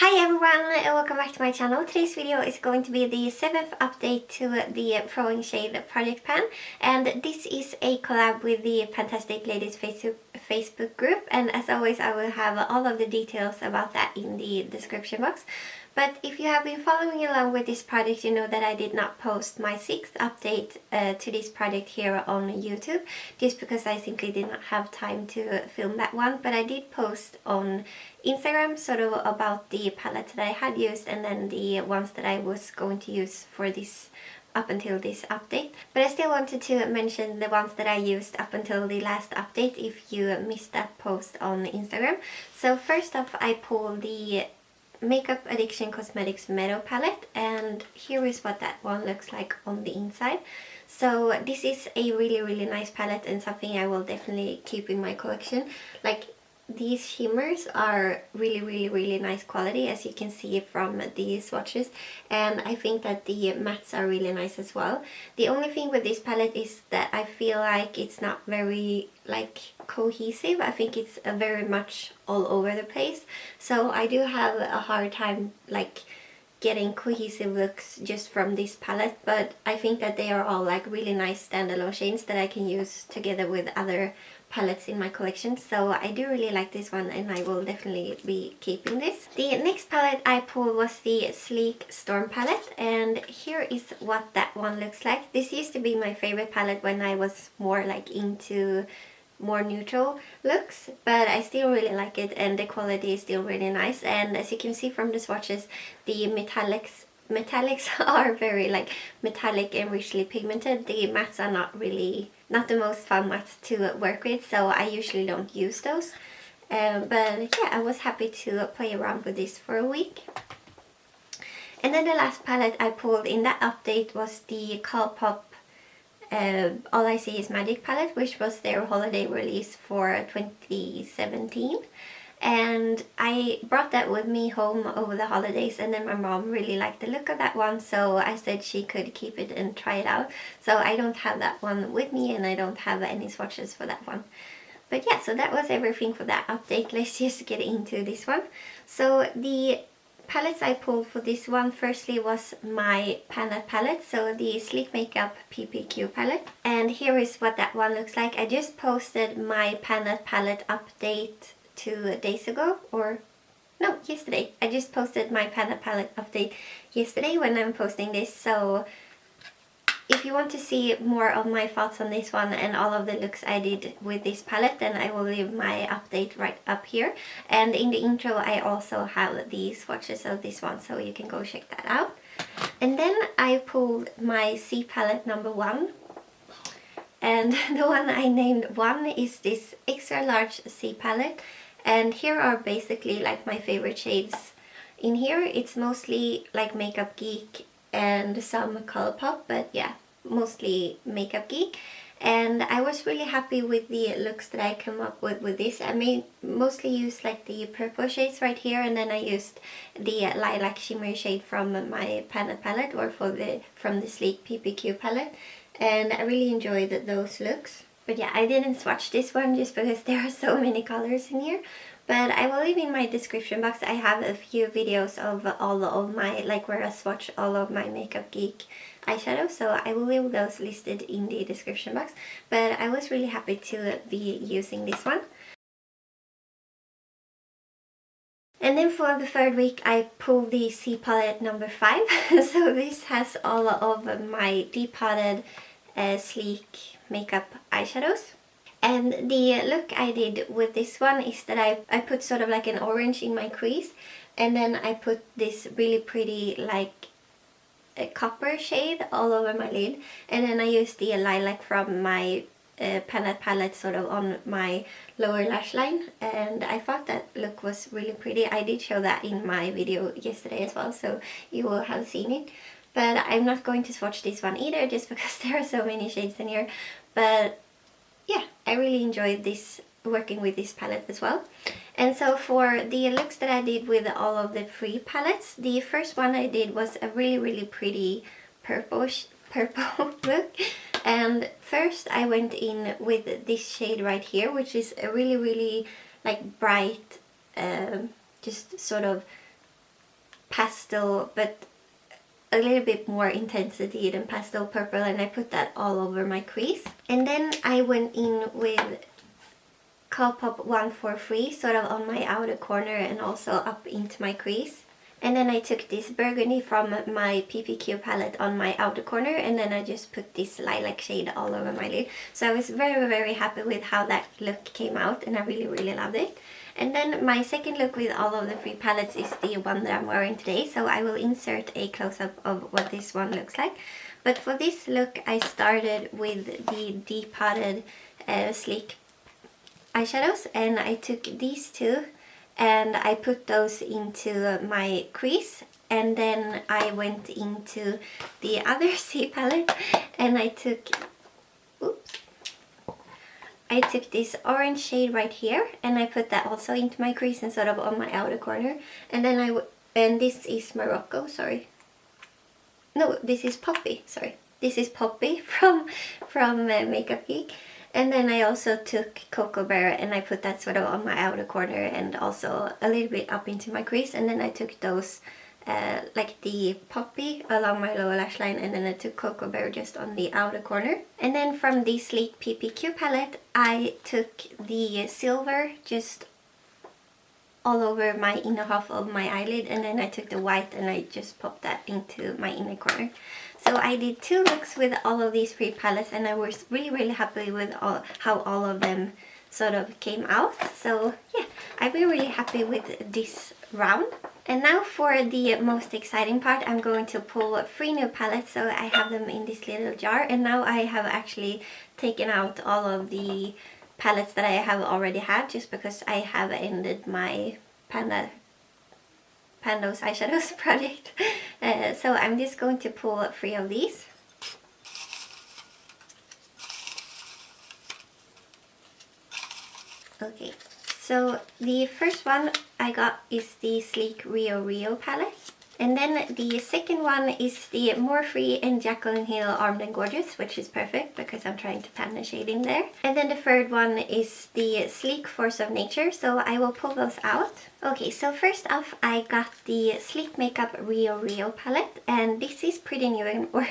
Hi everyone, and welcome back to my channel. Today's video is going to be the 7th update to the Throwing Shade project pan, and this is a collab with the Fantastic Ladies Facebook group, and as always I will have all of the details about that in the description box. But if you have been following along with this project, you know that I did not post my 6th update to this project here on YouTube, just because I simply did not have time to film that one. But I did post on Instagram sort of about the palettes that I had used and then the ones that I was going to use for this up until this update. But I still wanted to mention the ones that I used up until the last update if you missed that post on Instagram. So first off, I pulled the Makeup Addiction Cosmetics Meadow palette, and here is what that one looks like on the inside. So this is a really nice palette and something I will definitely keep in my collection. Like, these shimmers are really nice quality, as you can see from the swatches, and I think that the mattes are really nice as well. The only thing with this palette is that I feel like it's not very cohesive. I think it's very much all over the place, so I do have a hard time getting cohesive looks just from this palette, but I think that they are all really nice standalone shades that I can use together with other palettes in my collection. So I do really like this one and I will definitely be keeping this. The next palette I pulled was the Sleek Storm palette, and here is what that one looks like. This used to be my favorite palette when I was more into more neutral looks, but I still really like it and the quality is still really nice. And as you can see from the swatches, the metallics are very metallic and richly pigmented. The mattes are not the most fun mattes to work with, so I usually don't use those. But yeah, I was happy to play around with this for a week. And then the last palette I pulled in that update was the Colourpop All I See Is Magic palette, which was their holiday release for 2017. And I brought that with me home over the holidays, and then my mom really liked the look of that one, so I said she could keep it and try it out. So I don't have that one with me and I don't have any swatches for that one. But yeah, so that was everything for that update. Let's just get into this one. So the palettes I pulled for this one firstly was my palette, so the Sleek Makeup PPQ palette. And here is what that one looks like. I just posted my palette update 2 days ago, or no, yesterday. I just posted my palette update yesterday when I'm posting this, so if you want to see more of my thoughts on this one and all of the looks I did with this palette, then I will leave my update right up here. And in the intro I also have the swatches of this one, so you can go check that out. And then I pulled my C palette number 1. And the one I named 1 is this extra large C palette. And here are basically my favorite shades in here. It's mostly Makeup Geek and some Colourpop, but yeah, mostly Makeup Geek. And I was really happy with the looks that I came up with this. I mostly use the purple shades right here, and then I used the lilac shimmery shade from my palette, or from the Sleek PPQ palette, and I really enjoyed those looks. But yeah, I didn't swatch this one just because there are so many colors in here. But I will leave in my description box, I have a few videos of all of my, where I swatch all of my Makeup Geek eyeshadows, so I will leave those listed in the description box. But I was really happy to be using this one. And then for the third week I pulled the C palette number 5. So this has all of my deepotted Sleek makeup eyeshadows. And the look I did with this one is that I put sort of an orange in my crease, and then I put this really pretty a copper shade all over my lid, and then I used the lilac from my palette sort of on my lower lash line, and I thought that look was really pretty. I did show that in my video yesterday as well, so you will have seen it. But I'm not going to swatch this one either, just because there are so many shades in here. But yeah, I really enjoyed working with this palette as well. And so for the looks that I did with all of the 3 palettes, the first one I did was a really pretty purple look. And first I went in with this shade right here, which is a really bright, just sort of pastel, but a little bit more intensity than pastel purple, and I put that all over my crease. And then I went in with Colourpop 143 sort of on my outer corner and also up into my crease. And then I took this burgundy from my PPQ palette on my outer corner, and then I just put this lilac shade all over my lid. So I was very happy with how that look came out, and I really loved it. And then my second look with all of the 3 palettes is the one that I'm wearing today, so I will insert a close-up of what this one looks like. But for this look I started with the deoptted sleek eyeshadows, and I took these two and I put those into my crease, and then I went into the other C palette and I took this orange shade right here, and I put that also into my crease and sort of on my outer corner. And then and this is Morocco, sorry. No, this is Poppy, sorry. This is Poppy from Makeup Geek. And then I also took Cocoa Bear and I put that sort of on my outer corner and also a little bit up into my crease. And then I took those like the Poppy along my lower lash line, and then I took Cocoa Bear just on the outer corner. And then from the Sleek PPQ palette I took the silver just all over my inner half of my eyelid, and then I took the white and I just popped that into my inner corner. So I did 2 looks with all of these 3 palettes, and I was really happy with how all of them sort of came out. So yeah, I've been really happy with this round. And now for the most exciting part, I'm going to pull 3 new palettes. So I have them in this little jar, and now I have actually taken out all of the palettes that I have already had, just because I have ended my Pando's eyeshadows project. So I'm just going to pull 3 of these. Okay, so the first one I got is the Sleek Rio Rio palette. And then the second one is the Morphe and Jaclyn Hill Armed and Gorgeous, which is perfect because I'm trying to pan the shade in there. And then the third one is the Sleek Force of Nature, so I will pull those out. Okay, so first off I got the Sleek Makeup Rio Rio palette, and this is pretty new, or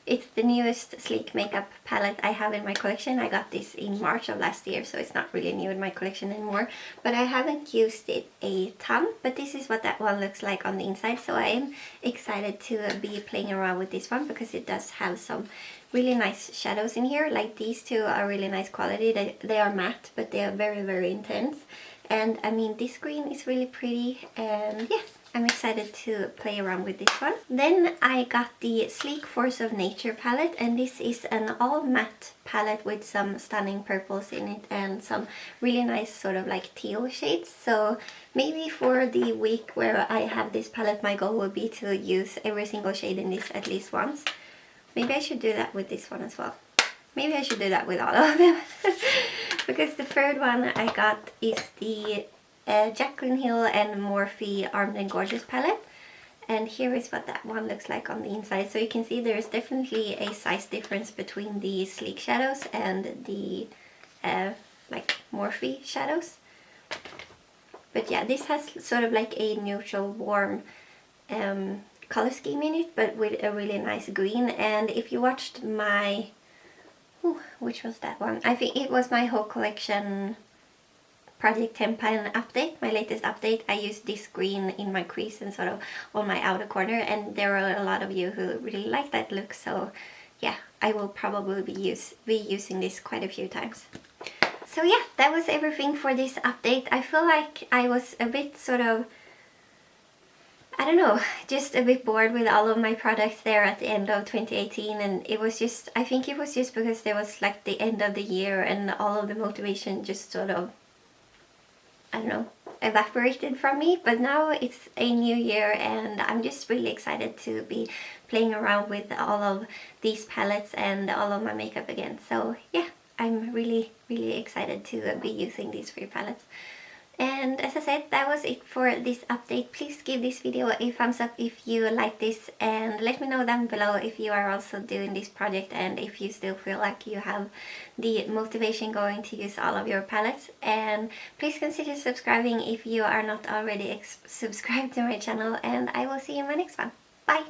it's the newest Sleek makeup palette I have in my collection. I got this in March of last year, so it's not really new in my collection anymore. But I haven't used it a ton, but this is what that one looks like on the inside. So I am excited to be playing around with this one because it does have some really nice shadows in here. Like these two are really nice quality. They are matte, but they are very intense. And I mean, this green is really pretty, and yeah, I'm excited to play around with this one. Then I got the Sleek Force of Nature palette, and this is an all matte palette with some stunning purples in it and some really nice sort of like teal shades. So maybe for the week where I have this palette, my goal will be to use every single shade in this at least once. Maybe I should do that with this one as well. Maybe I should do that with all of them. Because the third one I got is the Jaclyn Hill and Morphe Armed and Gorgeous palette, and here is what that one looks like on the inside. So you can see there is definitely a size difference between the Sleek shadows and the like Morphe shadows. But yeah, this has sort of like a neutral warm color scheme in it, but with a really nice green. And if you watched my which was that one? I think it was my whole collection Project 10 pan update, my latest update. I used this green in my crease and sort of on my outer corner, and there are a lot of you who really like that look, so yeah, I will probably be using this quite a few times. So yeah, that was everything for this update. I feel like I was a bit sort of, I don't know, just a bit bored with all of my products there at the end of 2018, and it was just, I think it was just because there was like the end of the year and all of the motivation just sort of, I don't know, evaporated from me. But now it's a new year and I'm just really excited to be playing around with all of these palettes and all of my makeup again. So yeah, I'm really excited to be using these 3 palettes. And as I said, that was it for this update. Please give this video a thumbs up if you like this, and let me know down below if you are also doing this project and if you still feel like you have the motivation going to use all of your palettes. And please consider subscribing if you are not already subscribed to my channel, and I will see you in my next one. Bye!